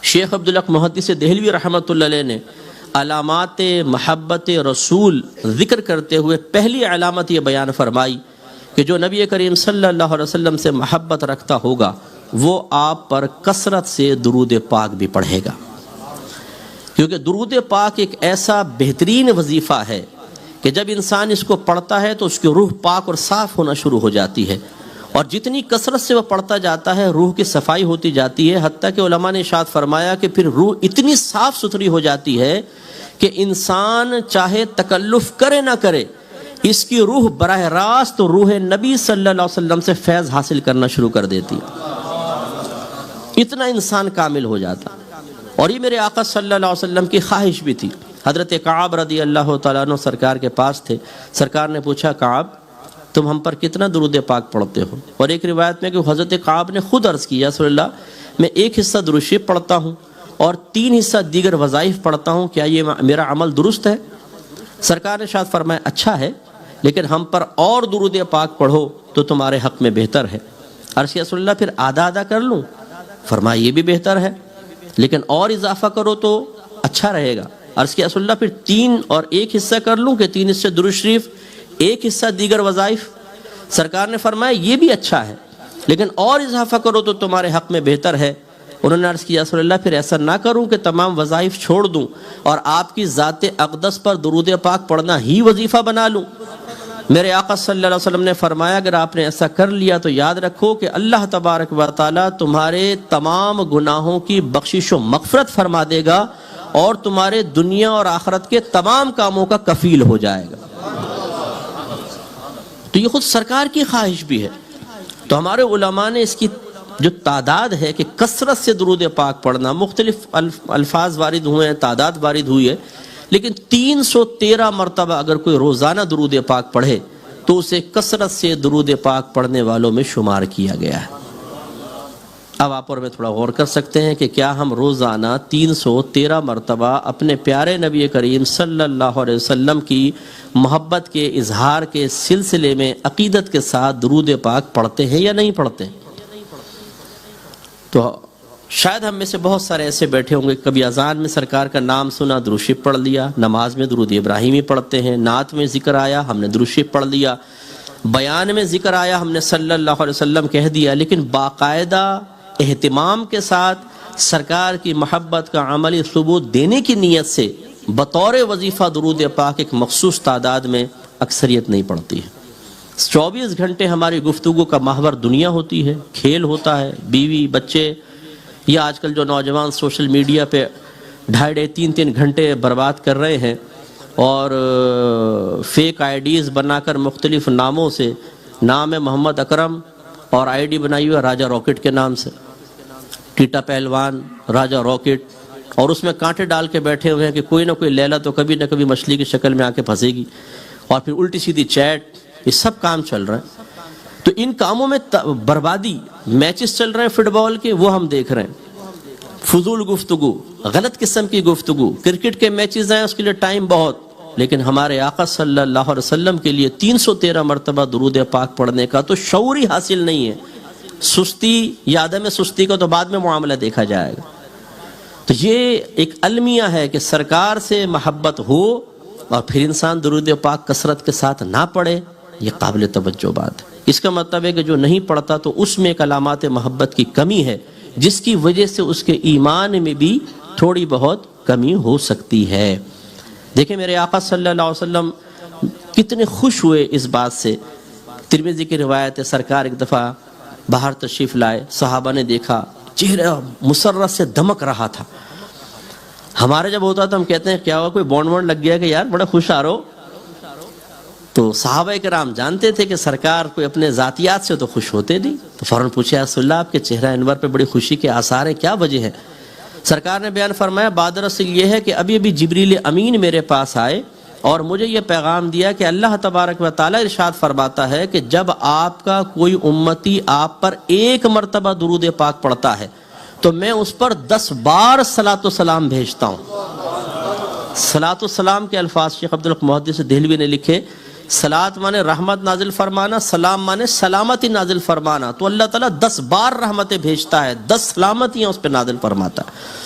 شیخ عبدالحق محدث دہلوی رحمۃ اللہ علیہ نے علامات محبت رسول ذکر کرتے ہوئے پہلی علامت یہ بیان فرمائی کہ جو نبی کریم صلی اللہ علیہ وسلم سے محبت رکھتا ہوگا وہ آپ پر کثرت سے درود پاک بھی پڑھے گا، کیونکہ درود پاک ایک ایسا بہترین وظیفہ ہے کہ جب انسان اس کو پڑھتا ہے تو اس کی روح پاک اور صاف ہونا شروع ہو جاتی ہے، اور جتنی کثرت سے وہ پڑھتا جاتا ہے روح کی صفائی ہوتی جاتی ہے، حتیٰ کہ علماء نے ارشاد فرمایا کہ پھر روح اتنی صاف ستھری ہو جاتی ہے کہ انسان چاہے تکلف کرے نہ کرے اس کی روح براہ راست روح نبی صلی اللہ علیہ وسلم سے فیض حاصل کرنا شروع کر دیتی، اتنا انسان کامل ہو جاتا۔ اور یہ میرے آقا صلی اللہ علیہ وسلم کی خواہش بھی تھی۔ حضرت کعب رضی اللہ تعالیٰ عنہ سرکار کے پاس تھے، سرکار نے پوچھا کعب تم ہم پر کتنا درود پاک پڑھتے ہو؟ اور ایک روایت میں کہ حضرت کعب نے خود عرض کیا رسول اللہ میں ایک حصہ درود شریف پڑھتا ہوں اور 3 حصہ دیگر وظائف پڑھتا ہوں، کیا یہ میرا عمل درست ہے؟ سرکار نے شاید فرمایا اچھا ہے، لیکن ہم پر اور درود پاک پڑھو تو تمہارے حق میں بہتر ہے۔ عرض کیا رسول اللہ پھر آدھا آدھا کر لوں؟ فرمایا یہ بھی بہتر ہے، لیکن اور اضافہ کرو تو اچھا رہے گا۔ عرض کیا رسول اللہ پھر 3 اور 1 حصہ کر لوں کہ 3 حصے درود شریف 1 حصہ دیگر وظائف؟ سرکار نے فرمایا یہ بھی اچھا ہے، لیکن اور اضافہ کرو تو تمہارے حق میں بہتر ہے۔ انہوں نے عرض کیا رسول اللہ پھر ایسا نہ کروں کہ تمام وظائف چھوڑ دوں اور آپ کی ذات اقدس پر درود پاک پڑھنا ہی وظیفہ بنا لوں؟ میرے آقا صلی اللہ علیہ وسلم نے فرمایا اگر آپ نے ایسا کر لیا تو یاد رکھو کہ اللہ تبارک و تعالیٰ تمہارے تمام گناہوں کی بخشش و مغفرت فرما دے گا اور تمہارے دنیا اور آخرت کے تمام کاموں کا کفیل ہو جائے گا۔ تو یہ خود سرکار کی خواہش بھی ہے۔ تو ہمارے علماء نے اس کی جو تعداد ہے کہ کثرت سے درود پاک پڑھنا، مختلف الفاظ وارد ہوئے ہیں، تعداد وارد ہوئی ہے، لیکن 313 مرتبہ اگر کوئی روزانہ درود پاک پڑھے تو اسے کثرت سے درود پاک پڑھنے والوں میں شمار کیا گیا ہے۔ اب آپ اور میں تھوڑا غور کر سکتے ہیں کہ کیا ہم روزانہ 313 مرتبہ اپنے پیارے نبی کریم صلی اللہ علیہ وسلم کی محبت کے اظہار کے سلسلے میں عقیدت کے ساتھ درود پاک پڑھتے ہیں یا نہیں پڑھتے؟ تو شاید ہم میں سے بہت سارے ایسے بیٹھے ہوں گے کبھی اذان میں سرکار کا نام سنا درود شریف پڑھ لیا، نماز میں درود ابراہیمی پڑھتے ہیں، نعت میں ذکر آیا ہم نے درود شریف پڑھ لیا، بیان میں ذکر آیا ہم نے صلی اللہ علیہ وسلم کہہ دیا، لیکن باقاعدہ اہتمام کے ساتھ سرکار کی محبت کا عملی ثبوت دینے کی نیت سے بطور وظیفہ درود پاک ایک مخصوص تعداد میں اکثریت نہیں پڑھتی ہے۔ 24 گھنٹے ہماری گفتگو کا محور دنیا ہوتی ہے، کھیل ہوتا ہے، بیوی بچے، یا آج کل جو نوجوان سوشل میڈیا پہ 2.5 3 گھنٹے برباد کر رہے ہیں اور فیک آئی ڈیز بنا کر مختلف ناموں سے، نام ہے محمد اکرم اور آئی ڈی بنائی ہوئی ہے راجہ راکٹ کے نام سے، ٹیٹا پہلوان راجہ راکٹ، اور اس میں کانٹے ڈال کے بیٹھے ہوئے ہیں کہ کوئی نہ کوئی لیلا تو کبھی نہ کبھی مچھلی کی شکل میں آ کے پھنسے گی، اور پھر الٹی سیدھی چیٹ، یہ سب کام چل رہا ہے۔ تو ان کاموں میں بربادی، میچز چل رہے ہیں فٹ بال کے وہ ہم دیکھ رہے ہیں، فضول گفتگو، غلط قسم کی گفتگو، کرکٹ کے میچز ہیں اس کے لیے ٹائم بہت، لیکن ہمارے آقا صلی اللہ علیہ وسلم کے لیے 313 مرتبہ درود پاک پڑھنے کا تو شعور ہی حاصل نہیں ہے۔ سستی یا عدم سستی کا تو بعد میں معاملہ دیکھا جائے گا۔ تو یہ ایک المیہ ہے کہ سرکار سے محبت ہو اور پھر انسان درود پاک کثرت کے ساتھ نہ پڑھے، یہ قابل توجہ بات ہے۔ اس کا مطلب ہے کہ جو نہیں پڑھتا تو اس میں علامات محبت کی کمی ہے، جس کی وجہ سے اس کے ایمان میں بھی تھوڑی بہت کمی ہو سکتی ہے۔ دیکھیں میرے آقا صلی اللہ علیہ وسلم کتنے خوش ہوئے اس بات سے۔ ترمذی کی روایت ہے سرکار ایک دفعہ باہر تشریف لائے، صحابہ نے دیکھا چہرہ مسرت سے دمک رہا تھا۔ ہمارے جب ہوتا تو ہم کہتے ہیں کیا ہوا کوئی بونڈ وونڈ لگ گیا کہ یار بڑا خوش آ رہو، تو صحابہ کرام جانتے تھے کہ سرکار کوئی اپنے ذاتیات سے تو خوش ہوتے نہیں، تو فوراً پوچھا یا رسول اللہ آپ کے چہرہ انور پہ بڑی خوشی کے آثار ہیں، کیا وجہ ہے؟ سرکار نے بیان فرمایا بادر اصل یہ ہے کہ ابھی جبریل امین میرے پاس آئے اور مجھے یہ پیغام دیا کہ اللہ تبارک و تعالیٰ ارشاد فرماتا ہے کہ جب آپ کا کوئی امتی آپ پر 1 مرتبہ درود پاک پڑھتا ہے تو میں اس پر 10 بار صلاۃ و سلام بھیجتا ہوں۔ صلاۃ و سلام کے الفاظ شیخ عبدالحق محدث دہلوی نے لکھے، صلاۃ مانے رحمت نازل فرمانا، سلام مانے سلامتی نازل فرمانا، تو اللہ تعالیٰ 10 بار رحمتیں بھیجتا ہے، 10 سلامتیاں اس پہ نازل فرماتا ہے۔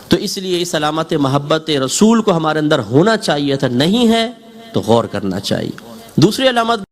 تو اس لیے اس علامت محبت رسول کو ہمارے اندر ہونا چاہیے تھا، نہیں ہے تو غور کرنا چاہیے۔ دوسری علامت